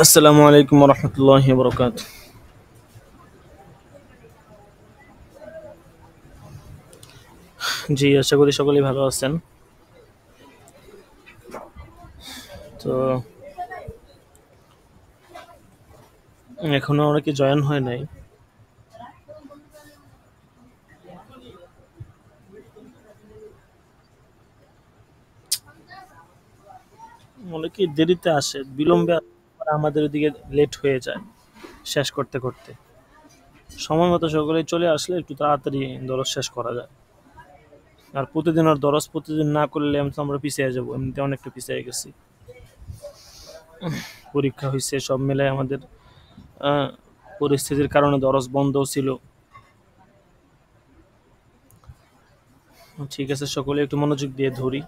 আসসালামু আলাইকুম রহমতুল্লাহি বরকাত। জি, আশা করি সকলেই ভালো আছেন। তো এখনো অনেকে জয়েন হয় নাই। অনেকে দেরিতে আসে, বিলম্বে আসে, আর আমাদের ওদিকে লেট হয়ে যায় শেষ করতে করতে। সময় মতো সকলেই চলে আসলে একটু তাড়াতাড়ি দরজ শেষ করা যায়। আর প্রতিদিন আর দরজ প্রতিদিন না করলে আমরা পিছিয়ে যাবো, এমনিতে অনেকটা পিছিয়ে গেছি। পরীক্ষা হয়েছে, সব মিলে আমাদের পরিস্থিতির কারণে দরজ বন্ধ ছিল। ঠিক আছে, সকলে একটু মনোযোগ দিয়ে ধরি।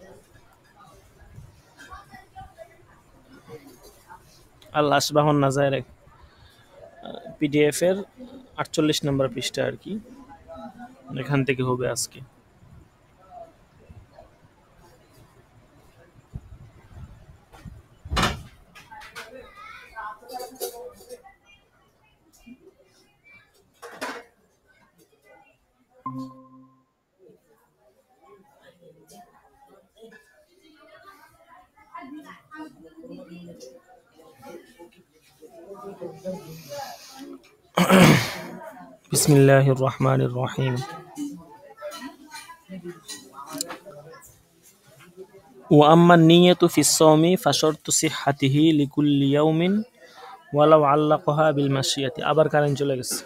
আল্লাহ আসবাহন নাজায়ের পিডিএফ এর 48 নম্বর পৃষ্ঠা আর কি, এখান থেকে হবে আজকে। বিসমিল্লাহির রহমানির রহিম। وأما النية في الصوم فشرط صحته لكل يوم ولو علقها بالمشيئة। আবার কারেন্ট চলে গেছে,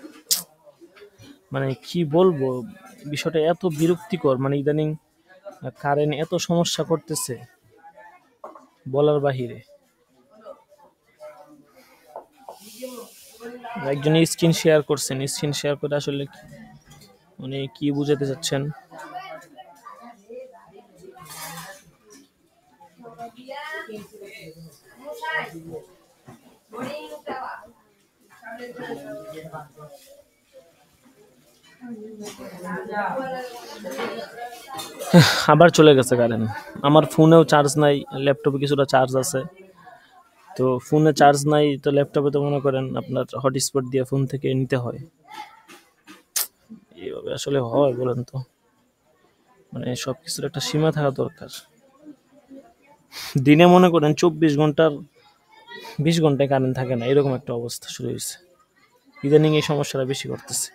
মানে কি বলবো, বিষয়টা এত বিরক্তিকর। মানে ইদানিং কারেন্ট এত সমস্যা করতেছে বলার বাহিরে। একজন স্ক্রিন শেয়ার করছেন, স্ক্রিন শেয়ার করে আসলে মানে কি বুঝাতে চাচ্ছেন। আবার চলে গেছে কারেন্ট। আমার ফোনেও চার্জ নাই, ল্যাপটপে কিছুটা চার্জ আছে। তো ফোনে চার্জ নাই, তো ল্যাপটপে তো মনে করেন আপনার হটস্পট দিয়ে ফোন থেকে নিতে হয়। এইভাবে আসলে হয় বলেন তো? মানে সবকিছুর একটা সীমা থাকা দরকার। দিনে মনে করেন 24 ঘন্টার 20 ঘন্টায় কারেন্ট থাকে না, এরকম একটা অবস্থা শুরু হয়েছে। ইদানিং এই সমস্যাটা বেশি করতেছে।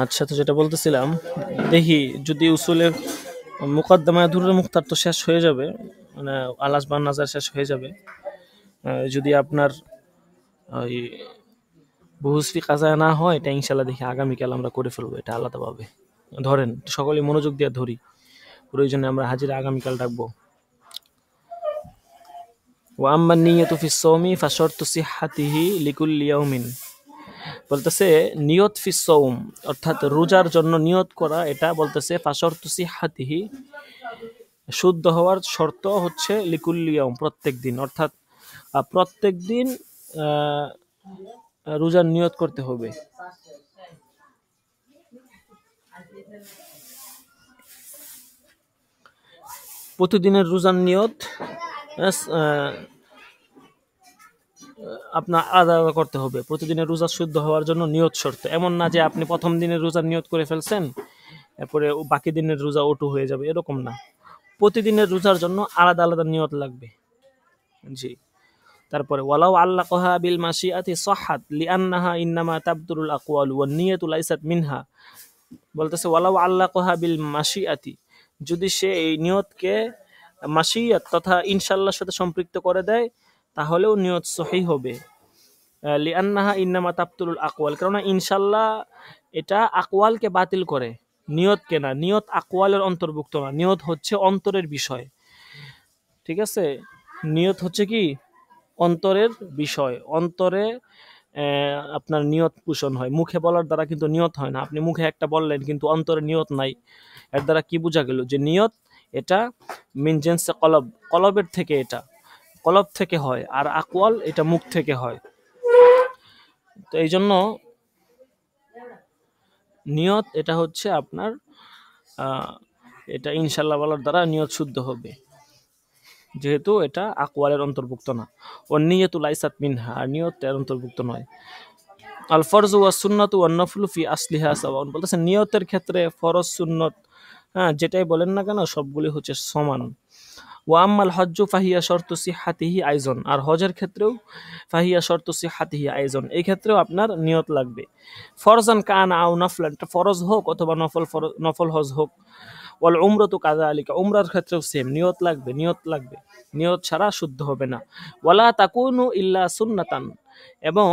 আচ্ছা, তো যেটা বলতেছিলাম, দেখি যদি উসুলের মুকদ্দমায়ে দুররে মুখতার তো শেষ হয়ে যাবে, মানে আলাস বান নাজার শেষ হয়ে যাবে। যদি আপনার ওই বহুসফি কাজা না হয়, এটা ইনশাল্লাহ দেখি আগামীকাল আমরা করে ফেলবো, এটা আলাদাভাবে। ধরেন সকলে মনোযোগ দিয়ে ধরি, প্রয়োজনে আমরা হাজিরা আগামীকাল ডাকবো। ওয়া আম্মা নিয়্যাতু ফিস সাওমি ফাশারতু সিহহাতিহি লিকুল্লি ইয়াউমিন। বলতেছে নিয়ত ফিস সাওম, অর্থাৎ রোজার জন্য নিয়ত করা, এটা বলতেছে ফাশারতু সিহহাতিহি, শুদ্ধ হওয়ার শর্ত হচ্ছে লিকুল্লি ইয়াউম, প্রত্যেক দিন। অর্থাৎ প্রত্যেক দিন রোজার নিয়ত করতে হবে। প্রতিদিনের রোজার নিয়ত আপনার আলাদা করতে হবে। প্রতিদিনের রোজা শুদ্ধ হওয়ার জন্য নিয়ত শর্ত। এমন না যে আপনি প্রথম দিনের রোজার নিয়ত করে ফেলছেন, এরপরে বাকি দিনের রোজা অটু হয়ে যাবে, এরকম না। প্রতিদিনের রোজার জন্য আলাদা আলাদা নিয়ত লাগবে। জি। তারপরে ওয়ালাউ আল্লাকাহা বিল মাশিআতি সাহহাত লিআন্নাহা ইন্নামা তাবতুলুল আকওয়াল ওয়ান নিয়াতু লাইসাত মিনহা। বলতেছে ওয়ালাউ আল্লাকুহা বিল মাশিয়াতি, যদি সে এই নিয়তকে মাশিয়াত তথা ইনশাআল্লাহর সাথে সম্পৃক্ত করে দেয় তাহলেও নিয়ত সহিহ হবে। লিআন্নাহা ইন্নামা তাবতুলুল আকওয়াল, কারণ ইনশাআল্লাহ এটা আকওয়ালকে বাতিল করে, নিয়তকে না। নিয়ত আকওয়ালের অন্তর্ভুক্ত না, নিয়ত হচ্ছে অন্তরের বিষয়। ঠিক আছে, নিয়ত হচ্ছে কি অন্তরের বিষয়। অন্তরে আপনার নিয়ত পোষণ হয়, মুখে বলার দ্বারা কিন্তু নিয়ত হয় না। আপনি মুখে একটা বললেন কিন্তু অন্তরে নিয়ত নাই, এর দ্বারা কি বোঝা গেল যে নিয়ত এটা মিন জিনসে কলব, কলবের থেকে, এটা কলব থেকে হয়, আর আকওয়াল এটা মুখ থেকে হয়। তো এই জন্য নিয়ত এটা হচ্ছে আপনার এটা ইনশাল্লাহ বলার দ্বারা নিয়ত শুদ্ধ হবে, যেহেতু এটা আকওয়ালের অন্তর্ভুক্ত না। ও নিয়তু লাইসাত মিনহা, আর নিয়ত এর অন্তর্ভুক্ত নয়। আল ফরজ ওয়া সুন্নাতু ওয়ান নফলু ফি আসলিহা সাওয়ান, বলতেছে নিয়তের ক্ষেত্রে ফরজ সুন্নত, হ্যাঁ যেটাই বলেন না কেন সবগুলি হচ্ছে সমান। ওয়া আম্মাল হজ্জু ফাহিয়া শর্তু সিহাতিহি আইজন, আর হজের ক্ষেত্রেও ফাহিয়া শর্তু সিহাতিহি আইজন, এই ক্ষেত্রেও আপনার নিয়ত লাগবে। ফরজান কানা আও নফলান, ফরজ হোক অথবা নফল হজ হোক। ওয়াল উমরাতু কাযালিকা, উমরার ক্ষেত্রেও সেম, নিয়ত লাগবে, নিয়ত লাগবে, নিয়ত ছাড়া শুদ্ধ হবে না। ওয়ালা তাকুনু ইল্লা সুন্নাতান, এবং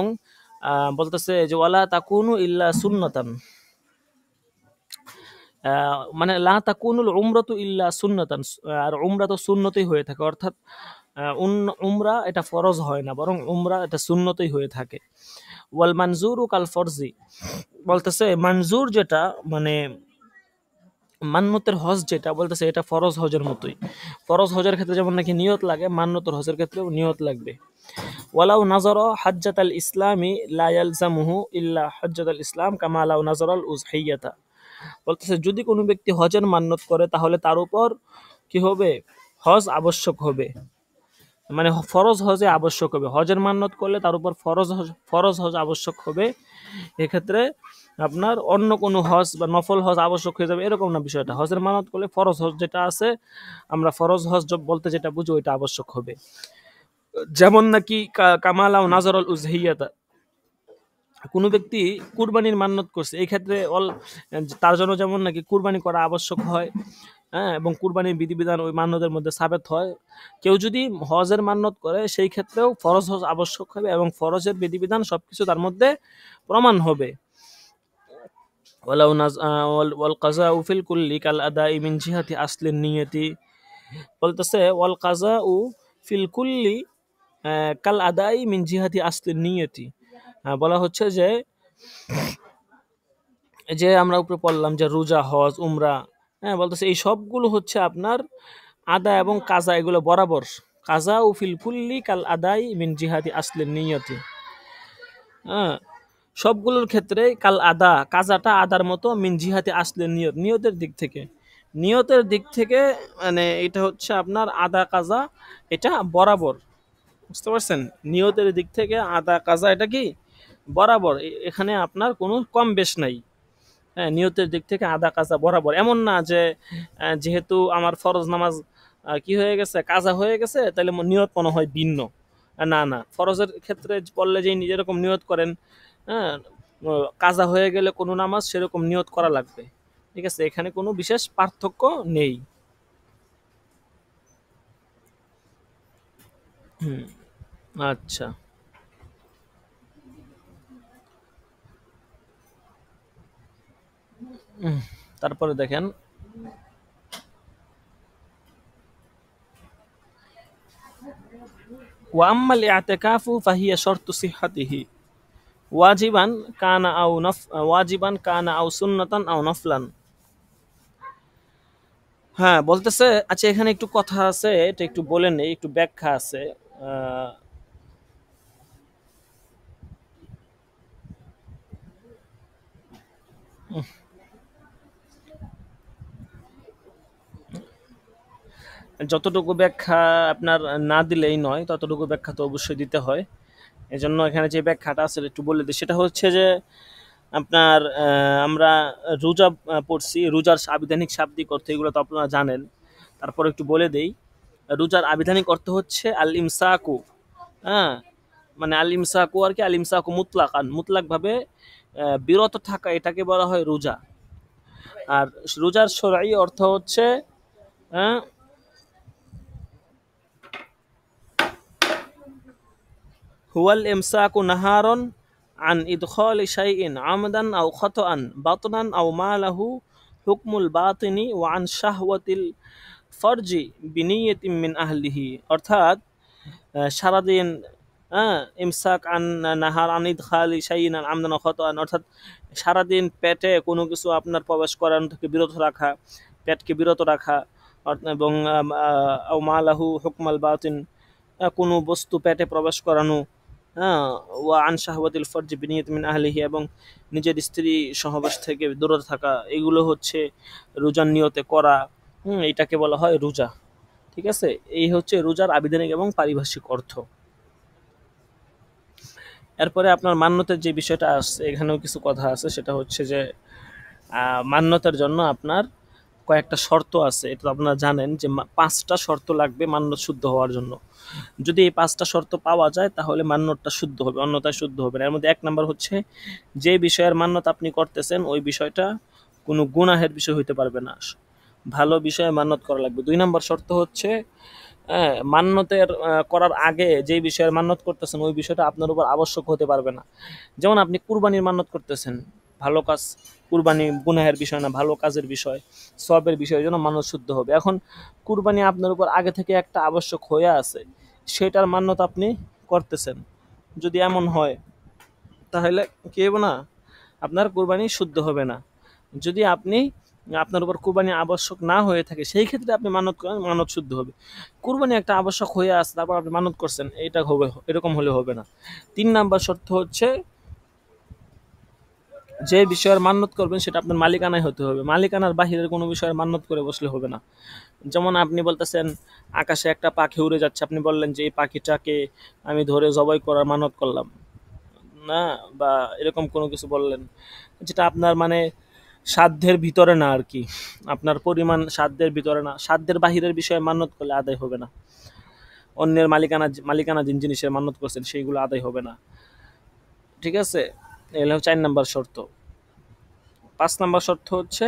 বলতেছে যে ওয়ালা তাকুনু ইল্লা সুন্নাতান, মানে লা তাকুনুল উমরাতু ইল্লা সুন্নাতান, আর উমরা তো সুন্নতই হয়ে থাকে, অর্থাৎ উমরা এটা ফরজ হয় না, বরং উমরা এটা সুন্নতই হয়ে থাকে। ওয়াল মানজুরু কাল ফরজি, বলতেছে মানজুর যেটা মানে মান্নতের হজ যেটা, বলতেছে এটা ফরজ হজের মতোই। ফরজ হজের ক্ষেত্রে যেমন নাকি নিয়ত লাগে, মান্নতের হজের ক্ষেত্রেও নিয়ত লাগবে। ওয়ালাউ নাজর হাজ্জাত আল ইসলামি লা ইয়ালজামুহু ইল্লা হাজ্জাত আল ইসলাম কামা লাউ নাজর আল উজহিয়াতা, বলতেছে যদি কোনো ব্যক্তি হজের মান্নত করে তাহলে তার উপর কি হবে, হজ আবশ্যক হবে, মানে ফরজ হজে আবশ্যক হবে। হজের মান্নত করলে তার উপর ফরজ হজ আবশ্যক হবে। এক্ষেত্রে আপনার অন্য কোনো হজ বা নফল হজ আবশ্যক হয়ে যাবে এরকম না বিষয়টা। হজের মানত করলে ফরজ হজ যেটা আছে, আমরা ফরজ হজ বলতে যেটা বুঝি ওইটা আবশ্যক হবে। যেমন নাকি কামালাও নাজরুল উজহিয়াতা, কোনো ব্যক্তি কুরবানির মান্নত করছে, এই ক্ষেত্রে তার জন্য যেমন নাকি কুরবানি করা আবশ্যক হয়, হ্যাঁ, এবং কুরবানির বিধিবিধান ওই মান্যতের মধ্যে সাবেত হয়। কেউ যদি হজের মান্যত করে সেই ক্ষেত্রেও ফরজ হজ আবশ্যক হবে এবং ফরজের বিধিবিধান সবকিছু তার মধ্যে প্রমাণ হবে। ওয়ালাউ ওয়াল কাযাউ ফিল কুল্লি কাল আদাই মিন জিহাতি আসলিন নিয়তি, বলতেছে ওয়াল কাযাউ ফিল কুল্লি কাল আদাই মিন জিহাতি আসলিন নিয়তি, বলা হচ্ছে যে যে আমরা উপরে পড়লাম যে রোজা, হজ, উমরা, হ্যাঁ, বলতেছে এই সবগুলো হচ্ছে আপনার আদা এবং কাজা, এগুলো বরাবর। কাজা ও ফিল কুল্লি কাল আদাই মিন জিহাদি আসলিন নিয়তি, হ্যাঁ, সবগুলোর ক্ষেত্রে কাল আদা, কাজাটা আদার মতো, মিন জিহাদি আসলিন নিয়ত, নিয়তের দিক থেকে, নিয়তের দিক থেকে মানে এটা হচ্ছে আপনার আদা কাজা এটা বরাবর, বুঝতে পারছেন? নিয়তের দিক থেকে আদা কাজা এটা কি বরাবর, এখানে আপনার কোনো কম বেশ নাই। হ্যাঁ, নিয়তের দিক থেকে আদা কাজা বরাবর, এমন না যে যেহেতু আমার ফরজ নামাজ কি হয়ে গেছে, কাজা হয়ে গেছে, তাহলে নিয়ত মনে হয় ভিন্ন। না না, ফরজের ক্ষেত্রে বললে যে যেরকম নিয়ত করেন, হ্যাঁ, কাজা হয়ে গেলে কোনো নামাজ সেরকম নিয়ত করা লাগবে। ঠিক আছে, এখানে কোনো বিশেষ পার্থক্য নেই। আচ্ছা, তারপরে দেখেন ওয়াম্মাল ইআতিকাফু ফাহিয়া শর্তু সিহহাতিহি ওয়াজিবান কানা আও ওয়াজিবান কানা আও সুন্নাতান আও নফলান। হ্যাঁ, বলতেছে আচ্ছা এখানে একটু কথা আছে, এটা একটু বলে নেই, একটু ব্যাখ্যা আছে। আহ, যতটুকু ব্যাখ্যা আপনার না দিলেই নয়, ততটুকু ব্যাখ্যা তো অবশ্যই দিতে হয়। এজন্য এখানে যে ব্যাখ্যাটা আছে একটু বলে দিই, সেটা হচ্ছে যে আপনার আমরা রোজা পড়ছি, রোজার আবিধানিক শাব্দিক অর্থ এগুলো তো আপনারা জানেন, তারপর একটু বলে দেই। রোজার আবিধানিক অর্থ হচ্ছে আল ইমসাকু, হ্যাঁ, মানে আল ইমসাকু আর কি, আল ইমসাকু মুতলাকান, মুতলাক ভাবে বিরত থাকা, এটাকে বলা হয় রোজা। আর রোজার শরঈ অর্থ হচ্ছে হুয়াল ইমসাকু নাহারন আন ইদখালি শাইইন আমদান আও খাতআন বাতনান আও মালাহু হুকমুল বাতিনি ওয়া আন শাহওয়াতিল ফরজি বিনিয়াতিন মিন আহলিহি। অর্থাৎ সারাদিন ইমসাক আন নাহার আন ইদখালি শাইইন আমদান আও খাতআন, অর্থাৎ সারাদিন পেটে কোনো কিছু আপনার প্রবেশ করানো থেকে বিরত রাখা, পেটকে বিরত রাখা, এবং আও মালাহু হুকমাল বাতিন, কোনো বস্তু পেটে প্রবেশ করানো, ওয়া আন শাহওয়াতিল ফরজ বিনিয়াত মিন আহলিহি, এবং নিজের স্ত্রী সহবাস থেকে দূরে থাকা, এগুলো হচ্ছে রোজার নিয়তে করা। এটাকে বলা হয় রোজা। ঠিক আছে, এই হচ্ছে রোজার আবিধানিক এবং পারিভাষিক অর্থ। এরপরে আপনার মান্যতের যে বিষয়টা আসছে, এখানেও কিছু কথা আছে। সেটা হচ্ছে যে মান্যতের জন্য আপনার কয়েকটা শর্ত আছে। এটা আপনারা জানেন যে 5টা শর্ত লাগবে মান্যত শুদ্ধ হওয়ার জন্য। যদি এই 5টা শর্ত পাওয়া যায় তাহলে মান্যতটা শুদ্ধ হবে, অন্যথায় শুদ্ধ হবে না। এর মধ্যে 1 নাম্বার হচ্ছে যে বিষয়ের মান্যত আপনি করতেছেন ওই বিষয়টা কোনো গুনাহের বিষয় হইতে পারবে না, ভালো বিষয়ে মান্যত করা লাগবে। 2 নাম্বার শর্ত হচ্ছে মান্যতের করার আগে যে বিষয়ের মান্যত করতেছেন ওই বিষয়টা আপনার উপর আবশ্যক হতে পারবে না। যেমন আপনি কুরবানির মান্যত করতেছেন, ভালো কাজ, কুরবানি গুনাহের বিষয় না, ভালো কাজের বিষয়, সওয়াবের বিষয়, জন্য মান্যত শুদ্ধ হবে। এখন কুরবানি আপনার উপর আগে থেকে একটা আবশ্যক হয়ে আছে, সেটার মান্যত আপনি করতেছেন, যদি এমন হয় তাহলে কি হবে না, আপনার কুরবানি শুদ্ধ হবে না। যদি আপনার উপর কুরবানি আবশ্যক না হয়ে থাকে সেই ক্ষেত্রে আপনি মানত করেন, মানত শুদ্ধ হবে। কুরবানি একটা আবশ্যক হয়ে আসে তারপর আপনি মানত করছেন, এটা হবে, এরকম হলে হবে না। 3 নাম্বার শর্ত হচ্ছে যে বিষয়ের মান্যত করবেন সেটা আপনার মালিকানায় হতে হবে, মালিকানার বাহিরের কোনো বিষয়ের মান্যত করে বসলে হবে না। যেমন আপনি বলতেছেন আকাশে একটা পাখি উড়ে যাচ্ছে, আপনি বললেন যে এই পাখিটাকে আমি ধরে জবাই করার মানত করলাম না, বা এরকম কোনো কিছু বললেন যেটা আপনার মানে সাধ্যের ভিতরে না আর কি, আপনার পরিমাণ সাধ্যের ভিতরে না, সাধ্যের বাহিরের বিষয়ে মান্যত করলে আদায় হবে না। অন্যের মালিকানাধীন জিনিসের মান্যত করছেন সেইগুলো আদায় হবে না। ঠিক আছে, এগুলো 4 নাম্বার শর্ত। 5 নাম্বার শর্ত হচ্ছে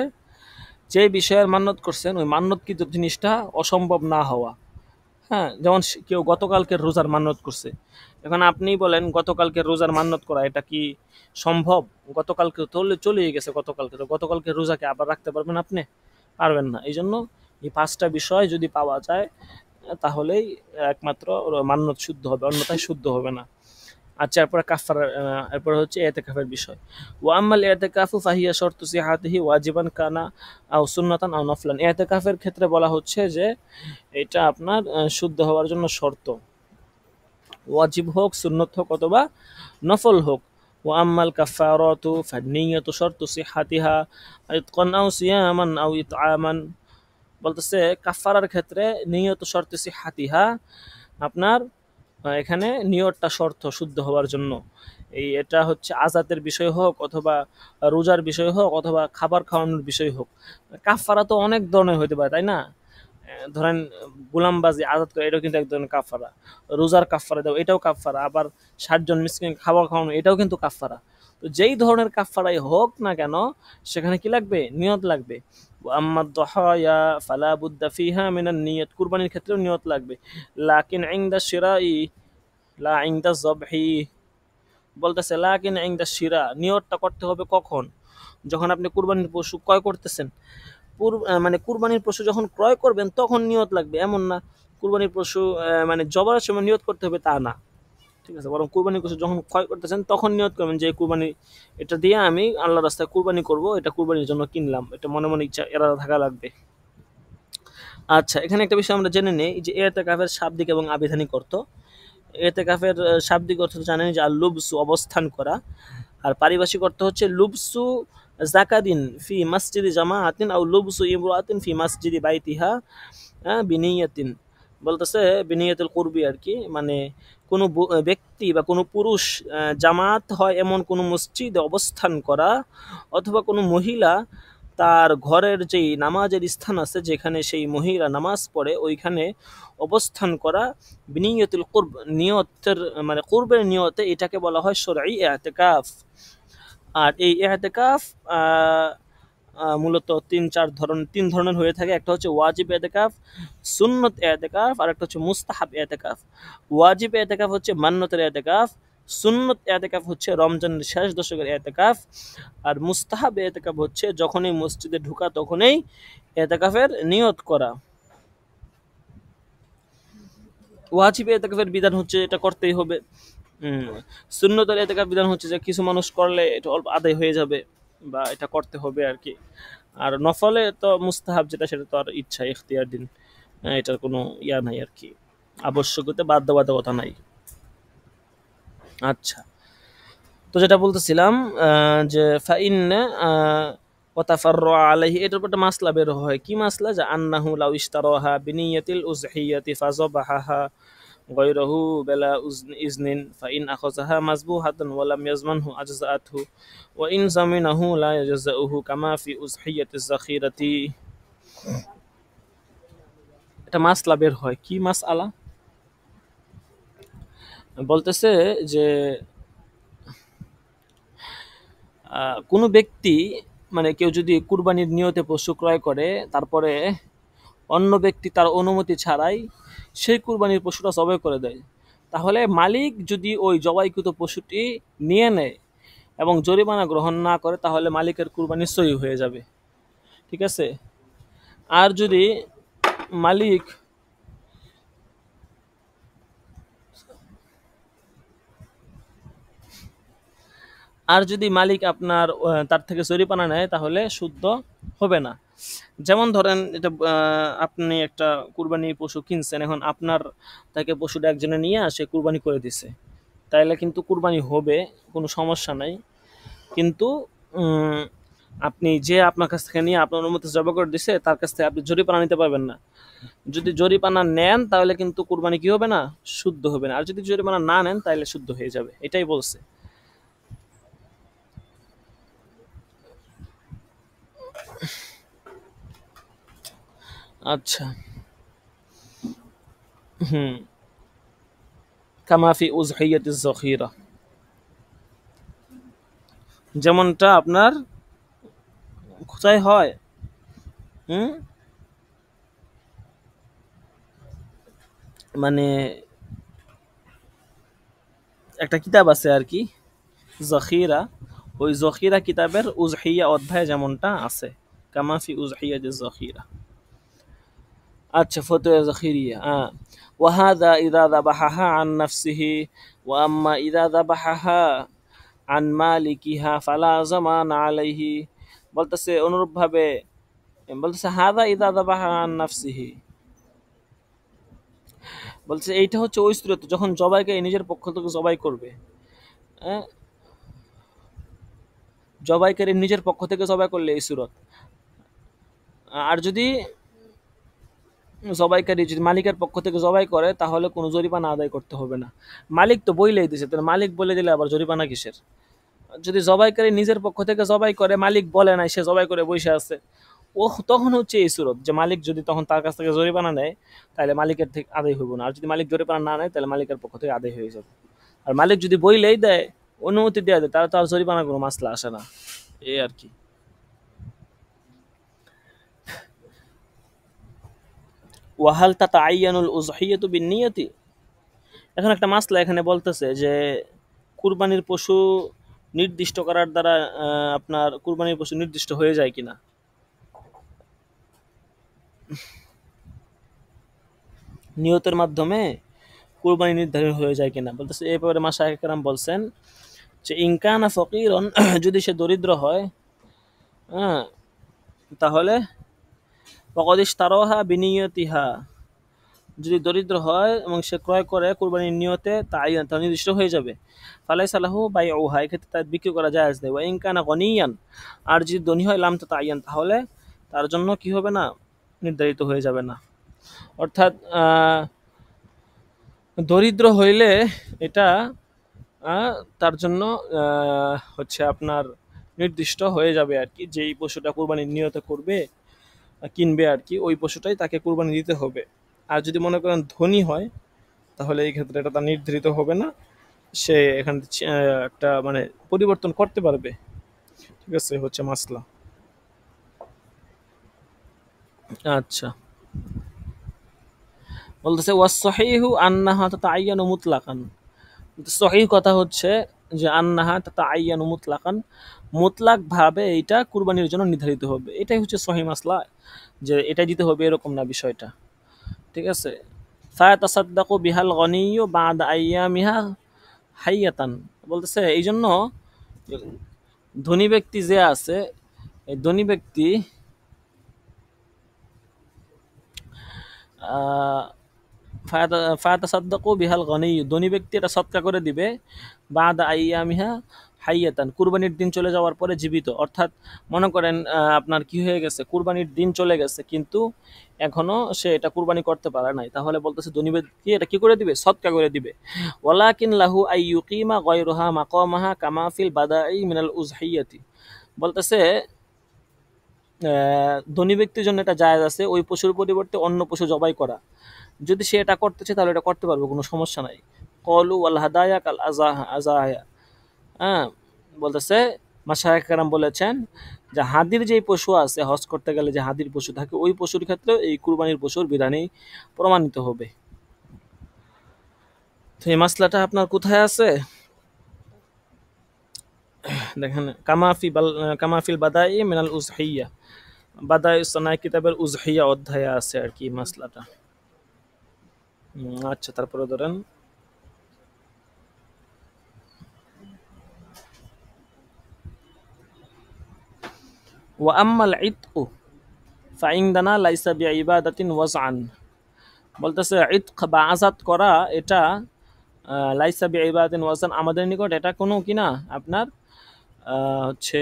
যে বিষয়ের মান্যত করছেন ওই মান্যতকৃত জিনিসটা অসম্ভব না হওয়া। হ্যাঁ, যেমন কেউ গতকালকের রোজার মান্যত করছে, এখন আপনি বলেন গতকালকের রোজার মান্যত করা এটা কি সম্ভব? গতকালকে চলেই গেছে, গতকালকে রোজাকে আবার রাখতে পারবেন আপনি? পারবেন না। এই জন্য এই 5টা বিষয় যদি পাওয়া যায় তাহলেই একমাত্র মান্যত শুদ্ধ হবে, অন্যথায় শুদ্ধ হবে না। আচ্ছা, এরপরে হচ্ছে ইতিকাফের বিষয়। ওয়া আম্মাল ইতিকাফু ফাহিয়া শর্তু সিহাতিহি ওয়াজিবান কানা আও সুন্নাতান আও নফলান। ইতিকাফের ক্ষেত্রে বলা হচ্ছে যে এটা আপনার শুদ্ধ হওয়ার জন্য শর্ত, ওয়াজিব হোক, সুন্নত হোক, অথবা নফল হোক। ওয়া আম্মাল কাফারাতু ফানিয়াতু শর্তু সিহাতিহা ইতকান আও সিয়ামান আও ইতআমান। বলতেছে কাফারার ক্ষেত্রে নিয়ত শর্তু সিহাতিহা, আপনার এখানে নিয়তটা শর্ত শুদ্ধ হওয়ার জন্য। এটা হচ্ছে আযাতের বিষয় হোক, অথবা রোজার বিষয় হোক, অথবা খাবার খাওয়ানোর বিষয় হোক। কাফারা তো অনেক ধরনের হতে পারে, তাই না? ধরেন গোলামবাজি আজাদ করে, এটাও কিন্তু এক ধরনের কাফারা। রোজার কাফারা দাও, এটাও কাফারা। আবার 60 জন মিসকিন খাবার খাওয়ানো, এটাও কিন্তু কাফারা। তো যেই ধরনের কাফারাই হোক না কেন সেখানে কি লাগবে? নিয়ত লাগবে। আম্মা দহায়া ফালা বুদ্দা ফিহা মিনান নিয়ত, কুরবানির ক্ষেত্রেও নিয়ত লাগবে। লাকিন ইনদা শিরাই লা ইনদা যবহি। বলতেছে লাকিন ইনদা শিরা, নিয়তটা করতে হবে কখন? যখন আপনি কুরবানির পশু ক্রয় করতেছেন। মানে কুরবানির পশু যখন ক্রয় করবেন তখন নিয়ত লাগবে এমন না, কুরবানির পশু মানে জবারের সময় নিয়ত করতে হবে তা না। ঠিক আছে, বরং কুরবানির পশু যখন ক্রয় করতেছেন তখন নিয়ত করবেন যে কুরবানি, এটা দিয়ে আমি আল্লাহর রাস্তায় কুরবানি করব, এটা কুরবানির জন্য কিনলাম, এটা মনে মনে ইচ্ছা এরা থাকা লাগবে। আচ্ছা, এখানে একটা বিষয় আমরা জেনে নেই যে ইতিকাফের শাব্দিক এবং আবিধানিক অর্থ। ইতিকাফের শাব্দিক অর্থ জানেন যে আল-লুবসু, অবস্থান করা। আর পারিভাষিক অর্থ হচ্ছে লুবসু জাকাদিন ফি মসজিদি জামাআতিন আও লুবসু ইমরাতিন ফি মসজিদি বাইতিহা বিনিয়াতিন। বলতেছে বিনিয়াতুল কুরবি আর কি, মানে কোনো ব্যক্তি বা কোনো পুরুষ জামাত হয় এমন কোনো মসজিদে অবস্থান করা, অথবা কোনো মহিলা তার ঘরের যেই নামাজের স্থান আছে যেখানে সেই মহিলা নামাজ পড়ে ওইখানে অবস্থান করা, বিনিয়াতুল কুরব, নিয়তের মানে কুরবের নিয়তে, এটাকে বলা হয় শরঈ ইতিকাফ। আর এই ইতিকাফ মূলত তিন ধরনের হয়ে থাকে। একটা হচ্ছে ওয়াজিব এতেকাফ, সুন্নত এতেকাফ, আর একটা হচ্ছে মুস্তাহাব এতেকাফ। ওয়াজিব এতেকাফ হচ্ছে মান্নতের এতেকাফ, সুন্নত এতেকাফ হচ্ছে রমজানের শেষ দশকের এতেকাফ, আর মুস্তাহাব এতেকাফ হচ্ছে যখনই মসজিদে ঢুকা তখনই এতেকাফের নিয়ত করা। ওয়াজিব এতেকাফের বিধান হচ্ছে এটা করতেই হবে। সুন্নতের এতেকাফ বিধান হচ্ছে যে কিছু মানুষ করলে এটা অল্প আদায় হয়ে যাবে, বা এটা করতে হবে আর কি। আর নফলে তো মুস্তাহাব যেটা, সেটা তো আর ইচ্ছা ইখতিয়ার দিন, এটার কোনো ইয়া নাই আর কি, আবশ্যকতা বাধ্যবাধকতা নাই। আচ্ছা, তো যেটা বলতেছিলাম যে ফাইন্না ওয়াতাফাররা আলাইহি, এটার উপর একটা মাসলা বের হয়। কি মাসলা? যে আন্নাহু লাউ ইশতারাহা বিনিয়াতিল উযহিয়াতি ফাযাবাহাহা গায়রাহু বিলা ইজনিন ফাইন আখাযাহা মাযবুহাতান ওয়া লাম ইয়াজমানহু আজযাআতহু ওয়া ইন যামিনাহু লা ইয়াজযাউহু কামা ফি উযহিয়াতিজ যাখিরাতি। এটা মাসলা বের হয়। কি মাসআলা? বলতেছে যে কোনো ব্যক্তি, মানে কেউ যদি কুরবানির নিয়তে পশু ক্রয় করে, তারপরে অন্য ব্যক্তি তার অনুমতি ছাড়াই সেই কুরবানির পশুটা জবাই করে দেয়, তাহলে মালিক যদি ওই জবাইকৃত পশুটি নিয়ে নেয় এবং জরিমানা গ্রহণ না করে, তাহলে মালিকের কুরবানি সহি হয়ে যাবে। ঠিক আছে? আর যদি মালিক আপনার তার থেকে জরিমানা নেয়, তাহলে শুদ্ধ হবে না। যেমন ধরেন, এটা আপনি একটা কুরবানি পশু কিনছেন, এখন আপনার তাকে পশুটা একজনে নিয়ে আসে কুরবানি করে দিছে, তাইলে কিন্তু কুরবানি হবে, কোনো সমস্যা নাই। কিন্তু আপনি যে আপনার কাছ থেকে নিয়ে আপনার অনুমতি জমা করে দিছে, তার কাছ থেকে আপনি জরিমানা নিতে পারবেন না। যদি জরিমানা নেন তাহলে কিন্তু কুরবানি কি হবে না? শুদ্ধ হবে না। আর যদি জরিমানা না নেন তাহলে শুদ্ধ হয়ে যাবে, এটাই বলছে। আচ্ছা, কামাফি উযহিয়াতিজ যাখিরা, যেমনটা আপনার কোথায় হয়, মানে একটা কিতাব আছে আর কি, জখিরা, ওই জখিরা কিতাবের উযহিয়া অধ্যায় যেমনটা আছে, কামাফি উযহিয়াতিজ যাখিরা। আচ্ছা, ফতোয়া জখিরিয়া। ওয়াহাদা ইযা যাবাহাহা আন নাফসিহি ওয়া আম্মা ইযা যাবাহাহা আন মালিকিহা ফালা যামানা আলাইহি। বলতেছে অনুরূপভাবে, বলতেছে হাদা ইযা যাবাহা আন নাফসিহি, বলছে এইটা হচ্ছে ওই সূরত যখন জবাইকারী নিজের পক্ষ থেকে জবাই করবে। জবাইকারী নিজের পক্ষ থেকে জবাই করলে এই সূরত। আর যদি জবাইকারী যদি মালিকের পক্ষ থেকে জবাই করে, তাহলে কোনো জরিমানা আদায় করতে হবে না। মালিক তো বইলেই দিছে, তাহলে মালিক বলে দিলে আবার জরিমানা কিসের? যদি জবাইকারী নিজের পক্ষ থেকে জবাই করে, মালিক বলে নাই, সে জবাই করে বসে আছে, ও তখন হচ্ছে এই সূরত যে মালিক যদি তখন তার কাছ থেকে জরিমানা নেয়, তাহলে মালিকের থেকে আদায় হইব না। আর যদি মালিক জরিমানা না নেয়, তাহলে মালিকের পক্ষ থেকে আদায় হয়ে যাবে। আর মালিক যদি বইলেই দেয়, অনুমতি দেওয়া দেয়, তাহলে তো আর জরিমানা কোনো মাসলা আসে না, এই আর কি। ওয়াহাল তাতাআইয়ানুল উযহিয়াতু বিন্নিয়াতি, এখন একটা মাসলা এখানে বলতেছে যে কুরবানির পশু নির্দিষ্ট করার দ্বারা আপনার কুরবানির পশু নির্দিষ্ট হয়ে যায় কিনা। নিয়তের মাধ্যমে কুরবানি নির্ধারণ হয়ে যায় কিনা বলতেছে। এই ব্যাপারে মাশায়েখ কেরাম বলছেন যে ইনকানা ফকিরন, যদি সে দরিদ্র হয়, তাহলে ফাকাদ ইশতারাহা বিনিয়াতিহা, যদি দরিদ্র হয় এবং সে ক্রয় করে কুরবানির নিয়তে, তা নির্দিষ্ট হয়ে যাবে। ফালাইসা লাহু বাইউহা, এক্ষেত্রে তার বিক্রি করা জায়েজ নেই। ওয়া ইন কানা গনিয়ান, আর যদি ধনী হয়, লাম তাতায়ান, তাহলে তার জন্য কি হবে না? নির্ধারিত হয়ে যাবে না। অর্থাৎ দরিদ্র হইলে এটা তার জন্য হচ্ছে আপনার নির্দিষ্ট হয়ে যাবে আর কি, যেই পশুটা কুরবানির নিয়তে করবে, কিনবে আর কি, ওই পশুটাই তাকে কুরবানি দিতে হবে। আর যদি মনে করেন ধনী হয়, তাহলে এই ক্ষেত্রে এটা তার নির্ধারিত হবে না, সে এখানে একটা মানে পরিবর্তন করতে পারবে। ঠিক আছে, হচ্ছে মাসলা। আচ্ছা, বলতেছে ওয়াস-সহিহু আন্নাহা তাতাআয়্যানু মুতলাকান। সহিহ কথা হচ্ছে যে আন্নাহা তাতাআয়্যানু মুতলাকান, মুতলাক ভাবে এইটা কুরবানির জন্য নির্ধারিত হবে। এটাই হচ্ছে সহিহ মাসলা, যে এটা দিতে হবে এরকম না বিষয়টা। ঠিক আছে? ফায়াতাসাদ্দাকু বিহাল গনিয়্যু বা'দা আইয়ামিহা হাইয়াতান। বলতেছে এইজন্য ধনী ব্যক্তি যে আছে, এই ধনী ব্যক্তি আহ ফায়াতাসাদ্দাকু বিহাল গনিয়্যু, ধনী ব্যক্তি এটা সদকা করে দিবে বা'দা আইয়ামিহা হাইয়াতান, কুরবানির দিন চলে যাওয়ার পরে জীবিত। অর্থাৎ মনে করেন আপনার কি হয়ে গেছে, কুরবানির দিন চলে গেছে কিন্তু এখনো সে এটা কুরবানি করতে পারে নাই, তাহলে বলতেছে ধনী ব্যক্তি এটা কি করে দিবে, সদকা করে দিবে। ওয়ালাকিন লাহু আইয়ুকিমা গায়রুহা মাকামাহা কামা ফিল বাদাই মিনাল উযহিয়াতি। বলতেছে ধনী ব্যক্তির জন্য এটা জায়েজ আছে ওই পশুর পরিবর্তে অন্য পশু জবাই করা। যদি সে এটা করতে চায় তাহলে এটা করতে পারবে, কোনো সমস্যা নাই। কলু ওয়াল হাদায়া কাল আজায়া। হ্যাঁ, বলতেছে মাশায়েখ কেরাম বলেছেন যে হাদির যেই পশু আছে, হজ করতে গেলে যে হাদির পশু থাকে ওই পশুর ক্ষেত্রে এই কুরবানির পশুর বিধানেই প্রমাণিত হবে। তো এই মাসলাটা আপনার কোথায় আছে দেখেন, কামাফিল বাদাই মিনাল উজহিয়া, বাদাই সনাই কিতাবের উজহিয়া অধ্যায়ে আছে আর কি মাসলাটা। আচ্ছা, তারপরে ধরেন ওয়া আম্মাল ইতকু ফাইনদানা লাইসা বিইবাদাতিন ওয়াজআন। বলতেছে ইতক বা আজাদ করা এটা লাইসা বিইবাদাতিন ওয়াজআন, আমাদের নিকট এটা কোনো কিনা আপনার হচ্ছে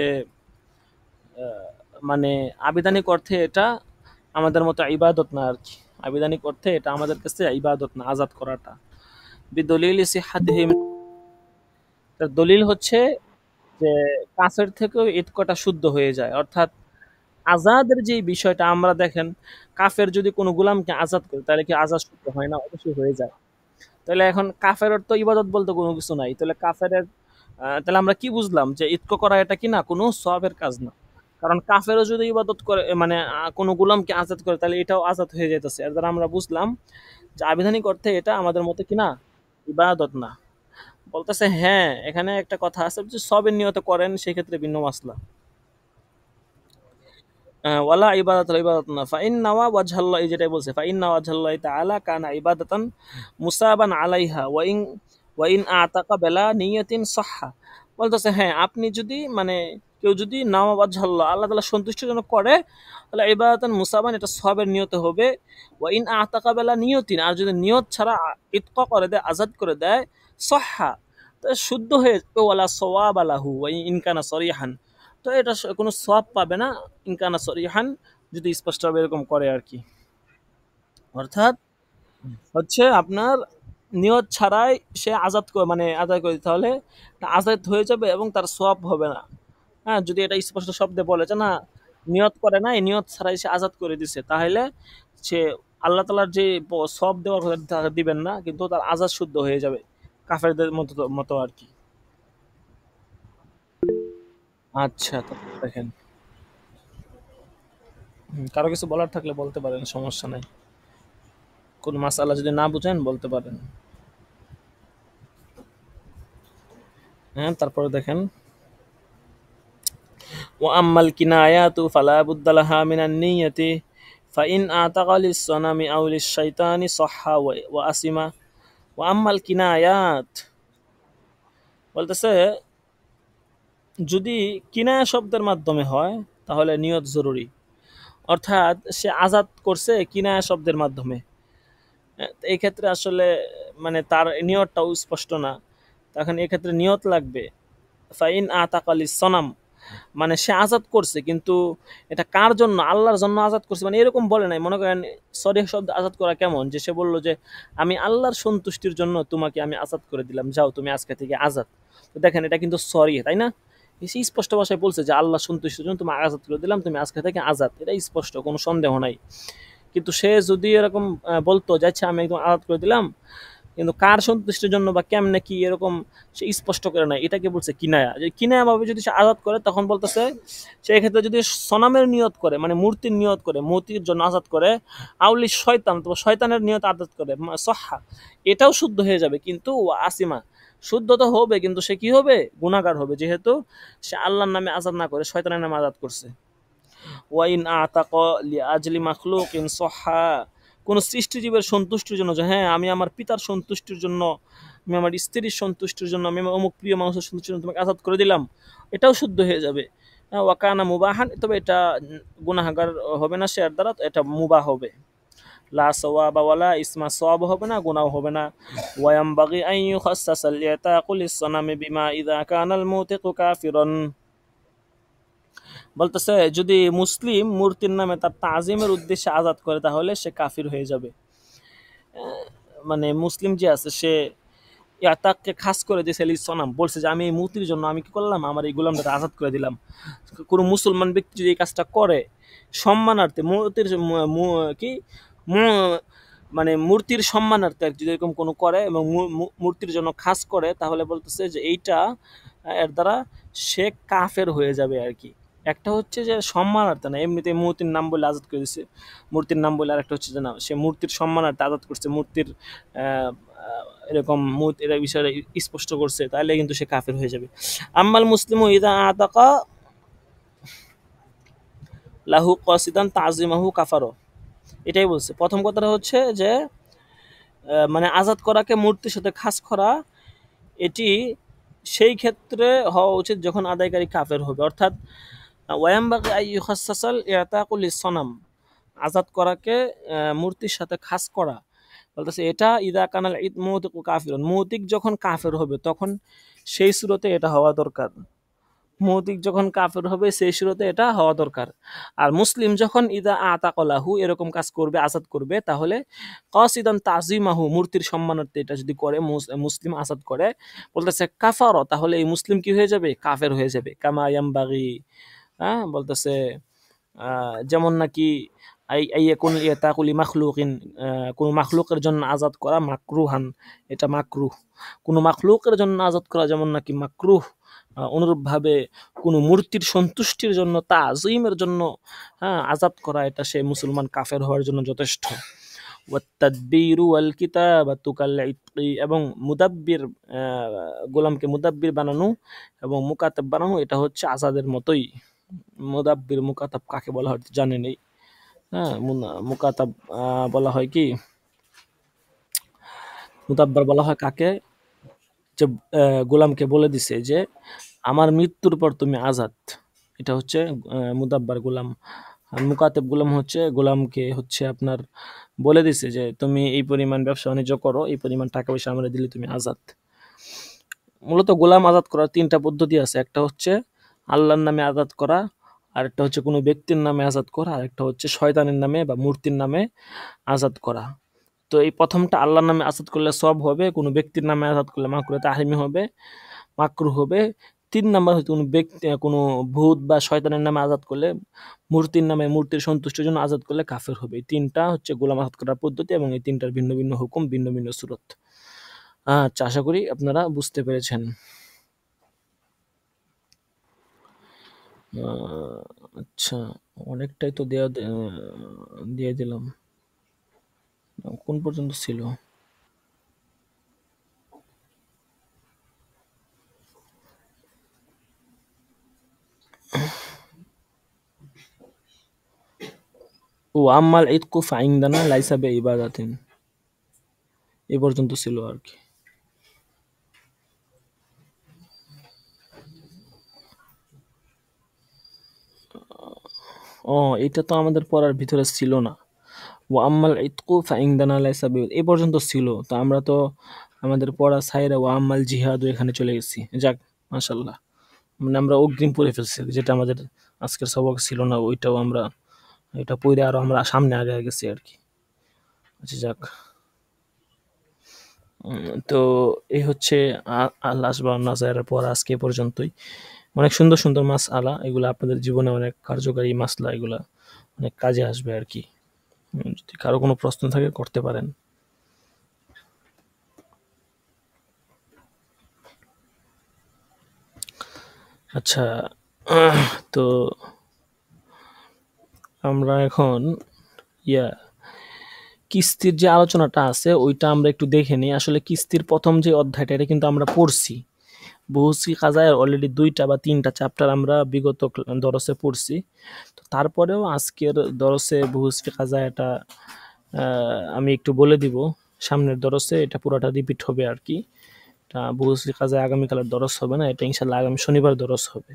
মানে আবিধানিক অর্থে এটা আমাদের মতো ইবাদত না আর কি। আবিধানিক অর্থে এটা আমাদের কাছে ইবাদত না আজাদ করাটা। বিদলিল সিহাতিহি, তার দলিল হচ্ছে যে কাছের থেকেও ইতকটা শুদ্ধ হয়ে যায়। অর্থাৎ আজাদের যে বিষয়টা আমরা দেখেন, কাফের যদি কোনো গোলামকে আজাদ করে তাহলে কি আজাদ শুদ্ধ হয় না? অবশ্যই হয়ে যায়। তাহলে এখন কাফেরের তো ইবাদত বলতে কোনো কিছু নাই, তাহলে কাফেরের তাহলে আমরা কি বুঝলাম যে ইতক করা এটা কি না কোনো সওয়াবের কাজ না। কারণ কাফেরও যদি ইবাদত করে মানে কোনো গোলামকে আজাদ করে তাহলে এটাও আজাদ হয়ে যাইতেছে। এর দ্বারা আমরা বুঝলাম যে আবিধানিক অর্থে এটা আমাদের মতে কিনা ইবাদত না। বলতেছে হ্যাঁ, এখানে একটা কথা আছে যে সবের নিয়ত করেন সেক্ষেত্রে ভিন্ন মাসলা। ওয়ালা ইবাদাত ইবাদাত না ফাইন নাওয়া ওয়াজহাল্লাহ, এই যেটাই বলছে ফাইন নাওয়া ওয়াজহাল্লাহ তাআলা কানা ইবাদাতান মুসাবান আলাইহা ওয়াইন আতাকা বেলা নিয়তিন সাহহা। বলতেছে হ্যাঁ, আপনি যদি মানে কেউ যদি নাওয়া ওয়াজহাল্লাহ আল্লাহ তাআলা সন্তুষ্টিজনক করে তাহলে ইবাদাতান মুসাবান এটা সওয়াবের নিয়ত হবে। ওয়াইন আতাকা বেলা নিয়তিন, আর যদি নিয়ত ছাড়া ইতকা করে দেয় আজাদ করে দেয় সাহহা, তো শুদ্ধ হয়ে ওয়ালা সওয়াব আলাহু ওয়াইন কানা সরিহান, তো এটা কোনো সওয়াব পাবে না ইনকানা সরিহান, যদি স্পষ্টভাবে এরকম করে আর কি। অর্থাৎ হচ্ছে আপনার নিয়ত ছাড়াই সে আজাদ করে মানে আদায় করে দিতে হলে তা আজাদ হয়ে যাবে এবং তার সওয়াব হবে না। হ্যাঁ, যদি এটা স্পষ্ট শব্দে বলে যে না নিয়ত করে না, এই নিয়ত ছাড়াই সে আজাদ করে দিছে, তাহলে সে আল্লাহ তালার যে সওয়াব দেওয়ার কথা তাকে দিবেন না, কিন্তু তার আজাদ শুদ্ধ হয়ে যাবে কাফেরদের মতো মতো আর কি। আচ্ছা, তো দেখেন কারো কিছু বলার থাকলে বলতে পারেন, সমস্যা নাই। কোন মাসআলা যদি না বুঝেন বলতে পারেন। হ্যাঁ, তারপরে দেখেন ওয়া আম্মাল কিনায়াতু ফালা বুদ্দা লাহা মিনান নিয়্যাতি ফাইন আতাকা লিস-সানামি আও লিশ-শাইতানি সাহহা ওয়া আসিমা। ওয়া আম্মাল কিনায়াত বলতেছে যদি কিনায়া শব্দের মাধ্যমে হয় তাহলে নিয়ত জরুরি। অর্থাৎ সে আজাদ করছে কিনায়া শব্দের মাধ্যমে, এই ক্ষেত্রে আসলে মানে তার নিয়তটাও স্পষ্ট না, তখন এক্ষেত্রে নিয়ত লাগবে। ফাইন আতাকালি সনাম, মানে সে আজাদ করছে কিন্তু এটা কার জন্য, আল্লাহর জন্য আজাদ করছে, মানে এরকম বলে নাই। মনে করেন সরিহ শব্দ আজাদ করা কেমন, যে সে বললো যে আমি আল্লাহর সন্তুষ্টির জন্য তোমাকে আমি আজাদ করে দিলাম, যাও তুমি আজকে থেকে আজাদ। তো দেখেন এটা কিন্তু সরিহ, তাই না? সে স্পষ্ট ভাষায় বলছে যে আল্লাহ সন্তুষ্টির জন্য তুমি আজাদ করে দিলাম, তুমি আজকে থেকে আজাদ, এটা স্পষ্ট, কোনো সন্দেহ নাই। কিন্তু সে যদি এরকম বলতো যে আচ্ছা আমি একদম আজাদ করে দিলাম, কিন্তু কার সন্তুষ্টির জন্য বা কেমনে কি এরকম সে স্পষ্ট করে নাই, এটাকে বলছে কিনায়া। যে কিনায়া ভাবে যদি সে আজাদ করে তখন বলতেছে সেই ক্ষেত্রে যদি সনামের নিয়ত করে মানে মূর্তির নিয়ত করে মূর্তির জন্য আজাদ করে, আউলি শয়তান তো শয়তানের নিয়ত আজাদ করে সহা, এটাও শুদ্ধ হয়ে যাবে। কিন্তু আসিমা শুদ্ধ তো হবে কিন্তু সে কি হবে, গুনাহগার হবে, যেহেতু সে আল্লাহর নামে আজাদ না করে শয়তানের নামে আজাদ করছে। ওয়াইন আতাক লিআজলি মাখলুকিন সহা, কোন সৃষ্টিজীবের সন্তুষ্টির জন্য, যে হ্যাঁ আমি আমার পিতার সন্তুষ্টির জন্য, আমি আমার স্ত্রীর সন্তুষ্টির জন্য, আমি আমার অমুক প্রিয় মানুষের সন্তুষ্টির জন্য তোমাকে আজাদ করে দিলাম, এটাও শুদ্ধ হয়ে যাবে। ওয়াকানা মুবাহান, তবে এটা গুনাহগার হবে না সে এর দ্বারা, এটা মুবাহ হবে। লা সওয়াবা ওয়ালা ইসমা, সওয়াব হবে না গুনাহ হবে না। ওয়ায়ামবাগি আন ইউখাসসাসা লিয়াতাকু লিস-সানামি বিমা ইযা কানাল মুতিকু কাফিরান, বলতেছে যদি মুসলিম মূর্তির নামে তার তাজিমের উদ্দেশ্যে আজাদ করে তাহলে সে কাফির হয়ে যাবে। মানে মুসলিম যে আছে সে ইয়াতাককে খাস করে দিয়েছে সনাম, বলছে যে আমি এই মূর্তির জন্য আমি কি করলাম, আমার এই গোলামটাকে আজাদ করে দিলাম। কোনো মুসলমান ব্যক্তি যদি এই কাজটা করে সম্মানার্থে মূর্তির কি মানে মূর্তির সম্মানার্থে যদি এরকম কোনো করে এবং মূর্তির জন্য খাস করে, তাহলে বলতেছে যে এইটা এর দ্বারা সে কাফের হয়ে যাবে আর কি। একটা হচ্ছে যে সম্মানার্থে না, এমনিতে মূর্তির নাম বলে আজাদ করে দিছে মূর্তির নাম বলে, আর একটা হচ্ছে যে না সে মূর্তির সম্মানার্থে আজাদ করছে, মূর্তির এরকম এর বিষয়ে স্পষ্ট করছে, তাহলে কিন্তু সে কাফের হয়ে যাবে। আম্মাল মুসলিমু ইযা আতাকা লাহু কাসিদান তাজিমাহু কাফারো, এটাই বলছে। প্রথম কথাটা হচ্ছে যে মানে আজাদ করাকে মূর্তির সাথে খাস করা, এটি সেই ক্ষেত্রে হওয়া উচিত যখন আদায়কারী কাফের হবে, অর্থাৎ ওয়ায়ামবাগি আন ইউখাসসাসাল ইতাকু লিস-সনাম, আজাদ করাকে মূর্তির সাথে খাস করা, বলতেছে এটা ইদা কানাল মুতিকু কাফিরুন, মুতিক যখন কাফের হবে তখন সেই সুরতে এটা হওয়া দরকার। মুতিক যখন কাফের হবে সেই সুরতে এটা হওয়া দরকার। আর মুসলিম যখন ইদা আতাকলাহু এরকম কাজ করবে আজাদ করবে, তাহলে কাসিদান তাজিমাহু মূর্তির সম্মানার্থে এটা যদি করে মুসলিম আজাদ করে, বলতেছে কাফার, তাহলে এই মুসলিম কি হয়ে যাবে, কাফের হয়ে যাবে। কামা ইয়ামবাগি, হ্যাঁ বলতেছে যেমন নাকি আইয়াকুন ইয়াতাকুলি মাখলুকিন, কোনো মাখলুকের জন্য আজাদ করা মাকরুহান, এটা মাকরুহ। কোনো মাখলুকের জন্য আজাদ করা যেমন নাকি মাকরুহ, অনুরূপভাবে কোনো মূর্তির সন্তুষ্টির জন্য তাজিমের জন্য হ্যাঁ আজাদ করা, এটা সে মুসলমান কাফের হওয়ার জন্য যথেষ্ট। ওয়াত-তাদবীরু ওয়াল কিতাবাতু কাল-ইতকি, এবং মুদাব্বির গোলামকে মুদাব্বির বানানো এবং মুকাতাব বানানো এটা হচ্ছে আজাদের মতোই। মুদাব্বির মুকাতাব কাকে বলা হয় জানেন? এই হ্যাঁ মুকাতাব বলা হয় কি, মুদাব্বার বলা হয় কাকে, যে গোলামকে বলে দিছে যে আমার মৃত্যুর পর তুমি আজাদ, এটা হচ্ছে মুদাব্বার গোলাম। আর মুকাতেব গোলাম হচ্ছে গোলামকে হচ্ছে আপনার বলে দিছে যে তুমি এই পরিমাণ ব্যবসা বাণিজ্য করো, এই পরিমাণ টাকা পয়সা আমরা দিলে তুমি আজাদ। মূলত গোলাম আজাদ করার তিনটা পদ্ধতি আছে, একটা হচ্ছে আল্লাহর নামে আজাদ করা, আরেকটা হচ্ছে কোনো ব্যক্তির নামে আজাদ করা, আরেকটা হচ্ছে শয়তানের নামে বা মূর্তির নামে আজাদ করা। তো এই প্রথমটা আল্লাহর নামে আজাদ করলে সব হবে, কোনো ব্যক্তির নামে আজাদ করলে মাকরুহ তাহরিমি হবে, মাকরুহ হবে। ৩ নাম্বার হচ্ছে কোনো ব্যক্তি কোনো ভূত বা শয়তানের নামে আজাদ করলে, মূর্তির নামে মূর্তির সন্তুষ্টির জন্য আজাদ করলে কাফের হবে। এই ৩টা হচ্ছে গোলাম আজাদ করার পদ্ধতি এবং এই ৩টার ভিন্ন ভিন্ন হুকুম, ভিন্ন ভিন্ন সূরত। আচ্ছা, আশা করি আপনারা বুঝতে পেরেছেন। আচ্ছা, অনেকটাই তো দিয়ে দিলাম। কোন পর্যন্ত ছিল? ও আম্মাল ইতকু ফাইনদানা লাইসা বে ইবাদাতিন, এ পর্যন্ত ছিল আর কি। ও এটা তো আমাদের পড়ার ভিতরে ছিল না। ও আম্মাল ইতকু ফাইনদানা লাইসা বে, এ পর্যন্ত ছিল, তো আমরা তো আমাদের পড়া সাইরা ও আম্মাল জিহাদ এখানে চলে গেছি। যাক মাশাল্লাহ, মানে আমরা অগ্রিম পড়ে ফেলছি, যেটা আমাদের আজকের সবক ছিল না ওইটাও আমরা এটা পড়ে আরো আমরা সামনে আগে গেছি আর কি। আচ্ছা যাক, তো এই হচ্ছে আল্লাহ সুবহানাহু ওয়া তাআলার পড়া আজকে এ পর্যন্তই। অনেক সুন্দর সুন্দর মাসআলা, এগুলো আপনাদের জীবনে অনেক কার্যকারী মাসলা, এগুলা অনেক কাজে আসবে আর কি। যদি কারো কোনো প্রশ্ন থাকে করতে পারেন। আচ্ছা, তো আমরা এখন ইয়া কিস্তির যে আলোচনাটা আছে ওইটা আমরা একটু দেখে নিই। আসলে কিস্তির ১ম যে অধ্যায়টা এটা কিন্তু আমরা পড়ছি। বুহুসি কাজায়ের অলরেডি ২ টা বা ৩ টা চ্যাপ্টার আমরা বিগত দরসে পড়ছি। তো তারপরেও আজকের দরসে বুহুসি কাজায়াটা আমি একটু বলে দিব। সামনের দরসে এটা পুরাটা রিপিট হবে আরকি। এটা বুহুসি কাজায়া আগামীকালের দরস হবে না। এটা ইনশাআল্লাহ আগামী শনিবার দরস হবে।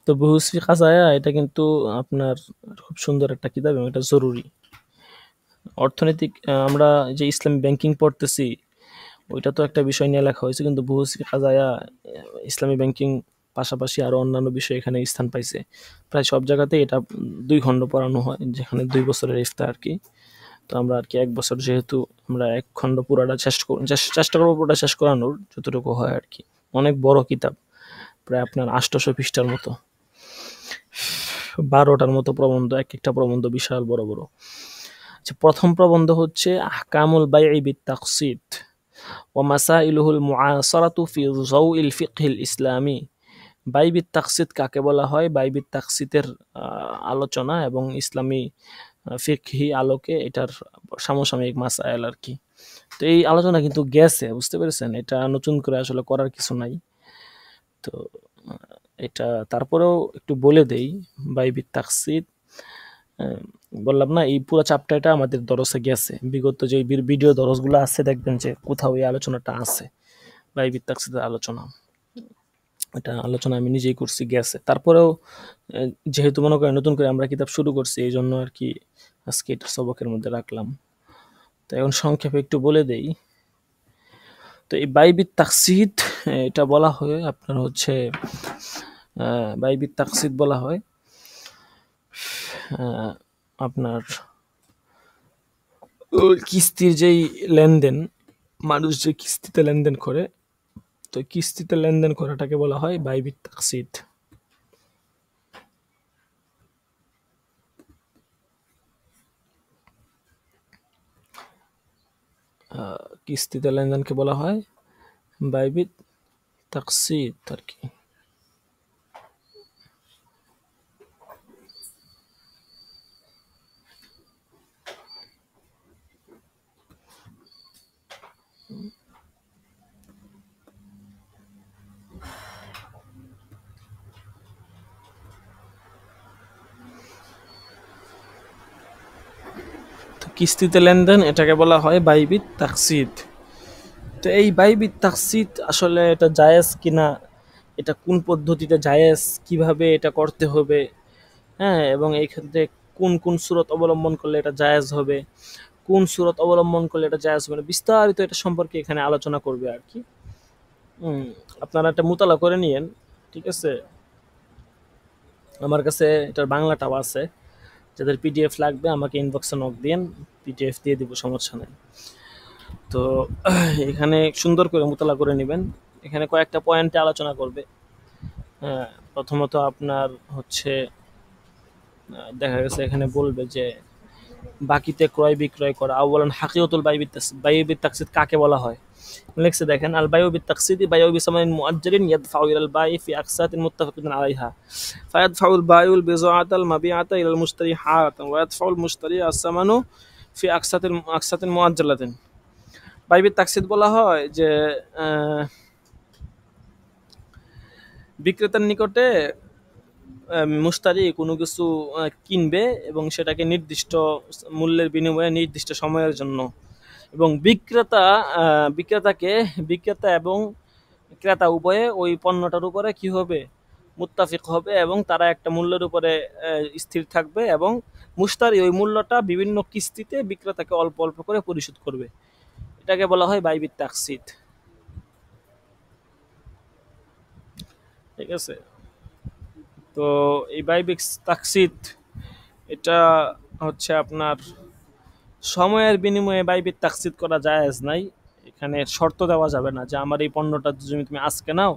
তো বুহুসি কাজায়া এটা কিন্তু আপনার খুব সুন্দর একটা কিতাব এবং এটা জরুরি। অর্থনৈতিক আমরা যে ইসলামী ব্যাংকিং পড়তেছি ওইটা তো একটা বিষয় নিয়ে লেখা হয়েছে, কিন্তু বুহুসি কাজায়া ইসলামী ব্যাংকিং পাশাপাশি আরো অন্যান্য বিষয় এখানে স্থান পাইছে। প্রায় সব জায়গাতেই এটা ২ খণ্ড পড়ানো হয়, যেখানে ২ বছরের ইফতা আরকি। তো আমরা আরকি ১ বছর যেহেতু আমরা ১ খণ্ড পুরাটা চেষ্টা করব পুরোটা শেষ করানোর যতটুকু হয় আরকি। অনেক বড় কিতাব। প্রায় আপনার ৮০০ পৃষ্ঠার মতো। ১২টার মতো প্রবন্ধ, একেকটা প্রবন্ধ বিশাল বড়, বড়। আচ্ছা, ১ম প্রবন্ধ হচ্ছে আহকামুল বাইই বিত-তাকসিত ওয়া মাসাইলুহুল মুআসারাতু ফি যাওইল ফিকহিল ইসলামি। বাই বিত-তাকসিত কাকে বলা হয়? বাই বিত-তাকসিতের আলোচনা এবং ইসলামী ফিকহি আলোকে এটার সমসাময়িক মাসায়েল আরকি। তো এই আলোচনা কিন্তু গেছে, বুঝতে পেরেছেন? এটা নতুন করে আসলে করার কিছু নাই। তো এটা তারপরেও একটু বলে দেই। বাই বিত-তাকসিত বললাম না এই পুরো চ্যাপ্টারটা আমাদের দরসে গেছে। বিগত যে ভিডিও দরসগুলো আছে দেখবেন যে কোথাও এই আলোচনাটা আছে। বাই বিত-তাকসিতের আলোচনা। এটা আলোচনা আমি নিজেই করছি, গেছে। তারপরেও যেহেতু মনে করেন নতুন করে আমরা কিতাব শুরু করছি এইজন্য আরকি আজকে এটা সবকের মধ্যে রাখলাম। তো এখন সংক্ষেপে একটু বলে দেই। তো এই বাই বিত-তাকসিত এটা বলা হয় আপনার হচ্ছে বাই বিত-তাকসিত বলা হয় আপনার কিস্তির যেই লেনদেন, মানুষ যে কিস্তিতে লেনদেন করে, তো কিস্তিতে লেনদেন করাটাকে বলা হয় বাই বিত-তাকসিত। কিস্তিতে লেনদেনকে বলা হয় বাই বিত-তাকসিত আরকি। তো কিস্তিতে লেনদেন এটাকে বলা হয় বাই বিত-তাকসিত। তো এই বাই বিত-তাকসিত আসলে এটা জায়েজ কিনা, এটা কোন পদ্ধতিতে জায়েজ, কিভাবে এটা করতে হবে, হ্যাঁ, এবং এই ক্ষেত্রে কোন কোন সূরত অবলম্বন করলে এটা জায়েজ হবে, কোন সূরত অবলম্বন করলে এটা জায়েজ হবে না, বিস্তারিত এটা সম্পর্কে এখানে আলোচনা করবে আরকি। আপনারা এটা মুতালা করে নিয়েন, ঠিক আছে? আমার কাছে এটার বাংলাটাও আছে। যাদের পিডিএফ লাগবে আমাকে ইনবক্সে নক দিয়েন, পিডিএফ দিয়ে দিব, সমস্যা নাই। তো এখানে সুন্দর করে মুতালা করে নেবেন। এখানে কয়েকটা পয়েন্টে আলোচনা করবে। হ্যাঁ, প্রথমত আপনার হচ্ছে দেখা গেছে এখানে বলবে যে বাকিতে ক্রয় বিক্রয় করা। আউয়ালান হাকিকতুল বাইউ বিত-তাকসিদ কাকে বলা হয়? লিখছে দেখেন, আল বাইউ বিত-তাকসিদি বাইউ বিসামানিন মুআজ্জালিন ইয়াদফাউ ইলাল বাই ফি আকসাতিন মুত্তাফাকিন আলাইহা। ফায়াদফাউল বাইউল বিযাআতাল মাবিআতা ইলাল মুশতারি হারাতান ওয়া ইয়াদফাউল মুশতারি আস-সামানু ফি আকসাতিন মুআজ্জালাতিন। বাই বিত-তাকসিদ বলা হয় যে বিক্রেতার নিকটে মুশতারি কোনো কিছু কিনবে এবং সেটাকে নির্দিষ্ট মূল্যের বিনিময়ে নির্দিষ্ট সময়ের জন্য, এবং বিক্রেতা এবং ক্রেতা উভয়ে ওই পণ্যটার উপরে কি হবে, মুত্তাফিক হবে এবং তারা একটা মূল্যের উপরে স্থির থাকবে এবং মুশতারি ওই মূল্যটা বিভিন্ন কিস্তিতে বিক্রেতাকে অল্প অল্প করে পরিশোধ করবে। এটাকে বলা হয় বাই বিত-তাকসিদ, ঠিক আছে? তো এই বাই বিত-তাকসিদ এটা হচ্ছে আপনার সময়ের বিনিময়ে বাই বিত-তাকসিদ করা জায়েজ নাই। এখানে শর্ত দেওয়া যাবে না যে আমার এই পণ্যটা যদি তুমি আজকে নাও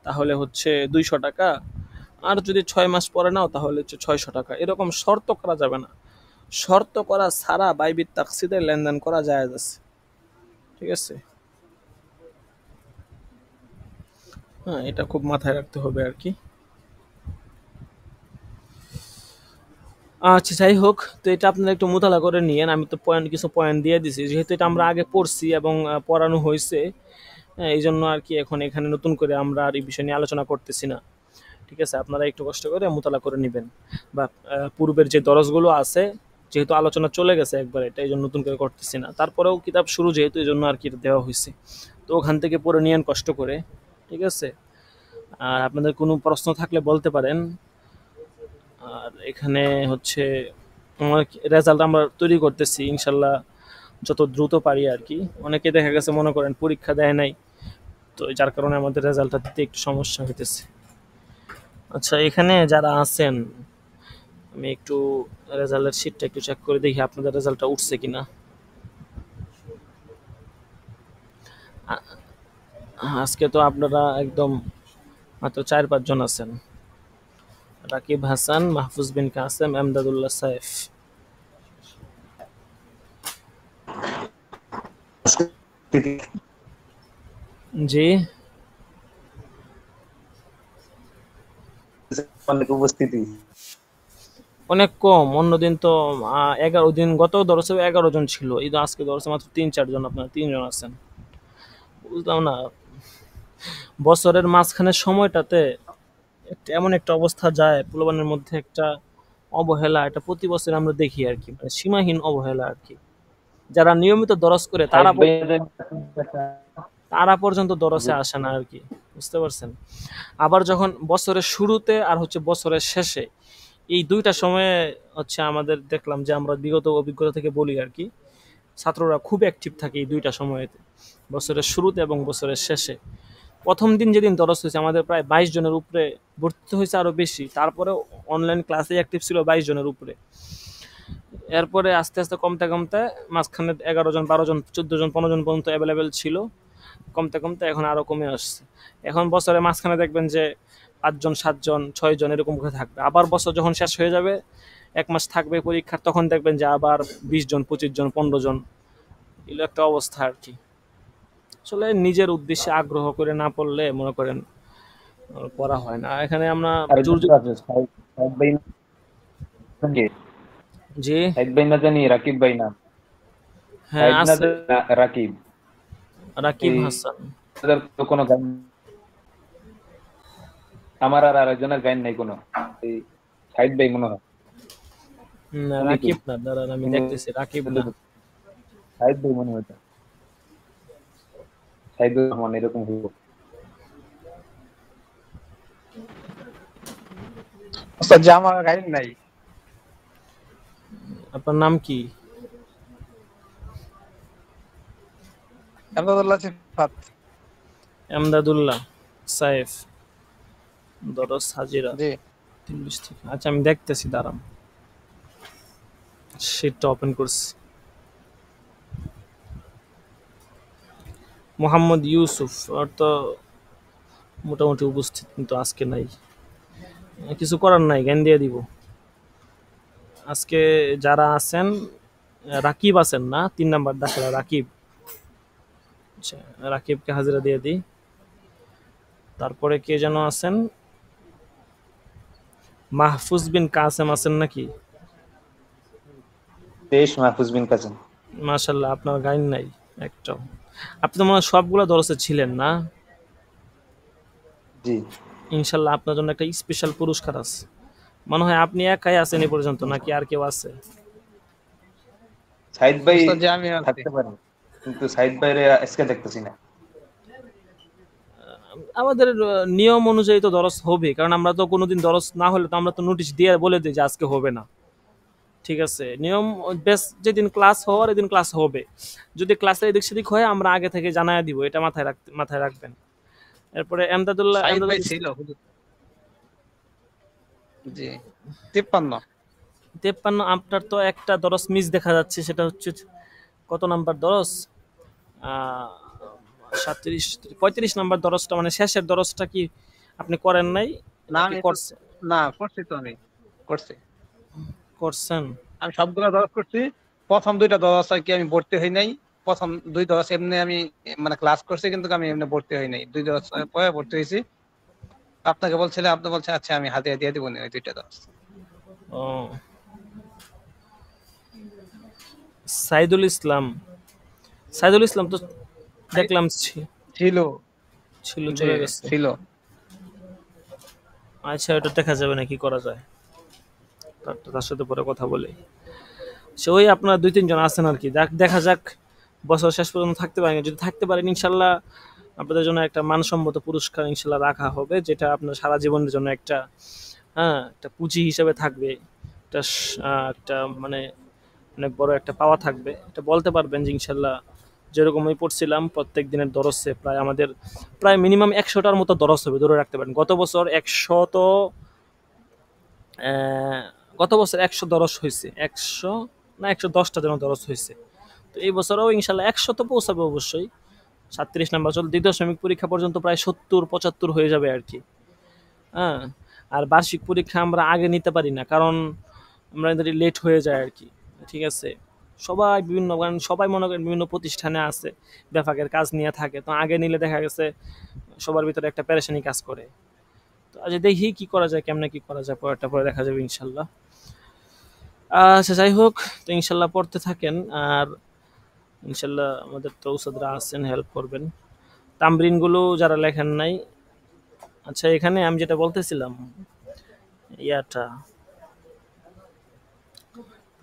তাহলে হচ্ছে ২০০ টাকা, আর যদি ৬ মাস পরে নাও তাহলে হচ্ছে ৬০০ টাকা। এরকম শর্ত করা যাবে না। শর্ত করা ছাড়া বাই বিত-তাকসিদের লেনদেন করা জায়েজ আছে, ঠিক আছে? হ্যাঁ, এটা খুব মাথায় রাখতে হবে আর কি। আচ্ছা, যাই হোক, তো এটা আপনারা একটু মোতালা করে নিয়েন। আমি তো কিছু পয়েন্ট দিয়ে দিছি, যেহেতু এটা আমরা আগে পড়ছি এবং পড়ানো হয়েছে। হ্যাঁ, এই জন্য আর কি এখন এখানে নতুন করে আমরা আর এই বিষয় নিয়ে আলোচনা করতেছি না। ঠিক আছে, আপনারা একটু কষ্ট করে মোতালা করে নেবেন, বা পূর্বের যে দরজগুলো আছে, যেহেতু আলোচনা চলে গেছে একবার, এটা এই জন্য নতুন করে করতেছি না। তারপরেও কিতাব শুরু যেহেতু, এই জন্য আর কি এটা দেওয়া হয়েছে। তো ওখান থেকে পড়ে নিয়েন কষ্ট করে। ঠিক আছে, আর আপনাদের কোনো প্রশ্ন থাকলে বলতে পারেন। আর এখানে হচ্ছে আমার রেজাল্ট আমরা তৈরি করতেছি ইনশাল্লাহ, যত দ্রুত পারি আর কি। অনেকে দেখা গেছে মনে করেন পরীক্ষা দেয় নাই, তো যার কারণে আমাদের রেজাল্টটা দিতে একটু সমস্যা হইতেছে। আচ্ছা, এখানে যারা আছেন, আমি একটু রেজাল্টের শিটটা একটু চেক করে দেখি আপনাদের রেজাল্টটা উঠছে কিনা। আজকে তো আপনারা একদম মাত্র 4-5 জন আছেন: রাকিব হাসান, মাহফুজ বিন কাসেম, এমদাদুল্লাহ সাইফ। জি, অনেক উপস্থিতি। অনেক কম। অন্যদিন তো 11 দিন, গত দরসে 11 জন ছিল, এই তো আজকে দরসে মাত্র 3-4 জন, আপনারা 3 জন আছেন। বুঝলাম না, বছরের মাঝখানের সময়টাতে এমন একটা অবস্থা যায়, পোলাপানের মধ্যে একটা অবহেলা, এটা প্রতি বছর আমরা দেখি আর কি, মানে সীমাহীন অবহেলা আর কি। যারা নিয়মিত দরস করে সাইদ ভাই জানি তারা পর্যন্ত দরসে আসে না আর কি, বুঝতে পারছেন। আবার যখন বছরের শুরুতে আর হচ্ছে বছরের শেষে, এই দুইটা সময়ে হচ্ছে আমাদের দেখলাম যে, আমরা বিগত অভিজ্ঞতা থেকে বলি আর কি, ছাত্ররা খুব অ্যাক্টিভ থাকে এই দুইটা সময়েতে, বছরের শুরুতে এবং বছরের শেষে। প্রথম দিন যেদিন দরস হয়েছে, আমাদের প্রায় 22 জনের উপরে ভর্তি হয়েছে, আরও বেশি। তারপরে অনলাইন ক্লাসে অ্যাক্টিভ ছিল 22 জনের উপরে। এরপরে আস্তে আস্তে কমতে কমতে মাঝখানে 11 জন, 12 জন, 14 জন, 15 জন পর্যন্ত অ্যাভেলেবেল ছিল। কমতে কমতে এখন আরও কমে আসছে। এখন বছরের মাঝখানে দেখবেন যে 5 জন, 7 জন, 6 জন এরকম করে থাকবে। আবার বছর যখন শেষ হয়ে যাবে, 1 মাস থাকবে পরীক্ষার, তখন দেখবেন যে আবার 20 জন, 25 জন, 15 জন, এগুলো একটা অবস্থা আর কি। আসলে নিজের উদ্দেশ্যে আগ্রহ করে না পড়লে মনে করেন পড়া হয় না। এখানে আমরা জোর আরেকজন আছে সাইদ সাইদ ভাই নাকি? জি, সাইদ ভাই না জানি রাকিব ভাই না? হ্যাঁ সাইদ না আছে, জানি রাকিব। রাকিব এই হাসান। তাদের তো কোনো গান, আমার আর আরেকজনের গান নাই কোনো। এই সাইদ ভাই মনে হয়। না, উনি কি? রাকিব না, দাঁড়ান আমি উনি দেখতেছি, রাকিব না। সাইদ ভাই মনে হয়। সাইদুর রহমান এরকম হইব। ওস্তাদ যে আমার গাইড নাই। আপনার নাম কি? এমদাদুল্লাহ সিফাত। এমদাদুল্লাহ সাইফ, দরস হাজিরা জি 30 থেকে। আচ্ছা, আমি দেখতেছি, দাঁড়ান, শিটটা ওপেন করছি। মোহাম্মদ ইউসুফ, ওর তো মোটামুটি উপস্থিত, কিন্তু আজকে নাই। কিছু করার নাই, জ্ঞান দিয়ে দিব। আজকে যারা আছেন, রাকিব আছেন না, 3 নাম্বার দাখেলা রাকিব। আচ্ছা, রাকিবকে হাজিরা দিয়ে দিই। তারপরে কে যেন আছেন, মাহফুজ বিন কাসেম আছেন নাকি? দেশ মাহফুজ বিন কাসেম। মাশাল্লাহ, আপনার গাইন নাই একটাও। আপনি তো মনে হয় সবগুলো দরসে ছিলেন না? জি ইনশাল্লাহ আপনার জন্য একটা স্পেশাল পুরস্কার আছে। মনে হয় আপনি একাই আছেন এ পর্যন্ত, নাকি আর কেউ আছে? সাইদ ভাই ওস্তাদ যে আমি আছি। থাকতে পারে, কিন্তু সাইদ ভাইরে আজকে দেখতেছি না। আমাদের নিয়ম অনুযায়ী তো দরস হবে, কারণ আমরা তো কোনোদিন দরস না হলে তো আমরা তো নোটিশ দিয়ে বলে দিই যে আজকে হবে না। ঠিক আছে, নিয়ম বেশ, যেদিন ক্লাস হওয়ার এদিন ক্লাস হবে। যদি ক্লাসের এদিক সেদিক হয়, আমরা আগে থেকে জানায় দিব, এটা মাথায় রাখবেন। এরপরে এমদাদুল্লাহ সাইদ ভাই এমদাদুল ছিল হুজুর। জি 53। 53। আপনার তো একটা দরস মিস দেখা যাচ্ছে, সেটা হচ্ছে কত নাম্বার দরস? 37, 35 নাম্বার দরসটা, মানে শেষের দরসটা কি আপনি করেন নাই না নাকি আমি তো করছেন? না করছি তো আমি করছি। করছেন। আমি সবগুলা দরজ করছি। প্রথম দুইটা দরজ কি আমি ভর্তি হই নাই। প্রথম 2 দশ এমনি আমি মানে ক্লাস করছি, কিন্তু আমি এমনি ভর্তি হই নাই। 2 দশ পরে ভর্তি হয়েছি। আপনাকে বলছিলাম, আপনি বলছেন আচ্ছা আমি হাদিয়া দিয়ে দিব না ওই 2টা দশ। ও, সাইদুল ইসলাম। সাইদুল ইসলাম তো দেখলাম ছিল, ছিল, যে চলে গেছে। ছিল। আচ্ছা, এটা দেখা যাবে না কি করা যায়, তার সাথে পরে কথা বলি। সে ওই আপনার 2-3 জন আছেন আর কি, দেখা যাক বছর শেষ পর্যন্ত থাকতে পারেন। যদি থাকতে পারেন ইনশাল্লাহ আপনাদের জন্য একটা মানসম্মত পুরস্কার ইনশাল্লাহ রাখা হবে, যেটা আপনার সারা জীবনের জন্য একটা, হ্যাঁ, একটা পুঁজি হিসেবে থাকবে। একটা মানে অনেক বড় একটা পাওয়া থাকবে। এটা বলতে পারবেন যে ইনশাল্লাহ যেরকম আমি পড়ছিলাম প্রত্যেক দিনের দরসে প্রায় আমাদের প্রায় মিনিমাম 100টার মতো দরস হবে, ধরে রাখতে পারেন। গত বছর 100 দরস হয়েছে, 100 না 110টা যেন দরস হয়েছে। তো এই বছরও ইনশাল্লাহ 100 তো পৌঁছাবে অবশ্যই। 37 নাম্বার চল, দ্বিতীয় শ্রেণিক পরীক্ষা পর্যন্ত প্রায় 70-75 হয়ে যাবে আর কি। হ্যাঁ, আর বার্ষিক পরীক্ষা আমরা আগে নিতে পারি না, কারণ আমরা লেট হয়ে যায় আর কি। ঠিক আছে, সবাই বিভিন্ন, কারণ সবাই মনে করেন বিভিন্ন প্রতিষ্ঠানে আছে, বেফাকের কাজ নিয়ে থাকে, তো আগে নিলে দেখা গেছে সবার ভিতরে একটা পেরেশানি কাজ করে। তো আজ দেখি কি করা যায়, কেমনে কি করা যায়, পরেরটা পরে দেখা যাবে ইনশাল্লাহ। আচ্ছা, যাই হোক, তো ইনশাল্লাহ পড়তে থাকেন। আর ইনশাল্লাহ আমাদের তো উস্তাদরা আছেন, হেল্প করবেন। তামরিনগুলো যারা লেখেন নাই, আচ্ছা এখানে আমি যেটা বলতেছিলাম, ইয়াটা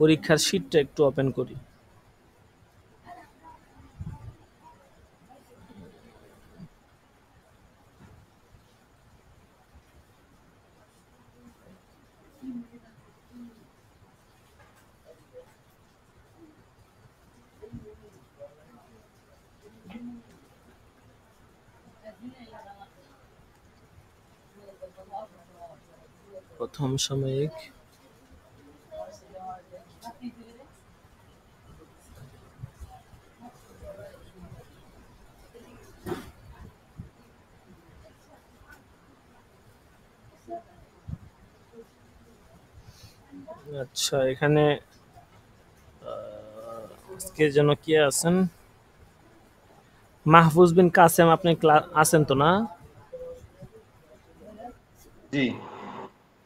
পরীক্ষার শীটটা একটু ওপেন করি। প্রথম সাময়িক, আচ্ছা এখানে আজকে যেন কি আছেন, মাহফুজ বিন কাসেম, আপনি আছেন তো না? জি।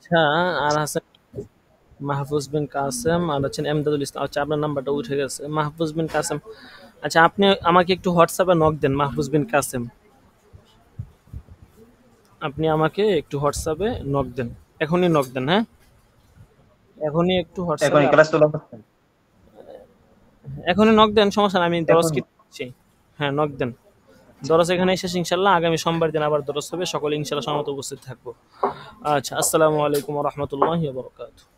আচ্ছা, আর আছেন মাহফুজ বিন কাসেম, আর আছেন এমদাদুল ইসলাম। আচ্ছা, আপনার নাম্বারটা উঠে গেছে, মাহফুজ বিন কাসেম। আচ্ছা, আপনি আমাকে একটু হোয়াটসঅ্যাপে নক দেন, মাহফুজ বিন কাসেম। আপনি আমাকে একটু হোয়াটসঅ্যাপে নক দেন, এখনই নক দেন। হ্যাঁ, এখনই একটু হোয়াটসঅ্যাপে এখনই ক্লাস চলা হচ্ছে? এখনই নক দেন, সমস্যা নাই, আমি দরজ এখনই? কিনছি। হ্যাঁ, নক দেন। দরজ এখানে শেষ ইনশাল্লাহ, আগামী সোমবার দিন আবার দরজ হবে, সকলে ইনশাল্লাহ সমত উপস্থিত থাকবো। আচ্ছা, আসসালামু আলাইকুম ওয়া রাহমাতুল্লাহি ওয়া বারাকাতুহু।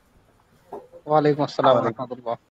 ওয়ালাইকুম আসসালাম ওয়া রাহমাতুল্লাহ।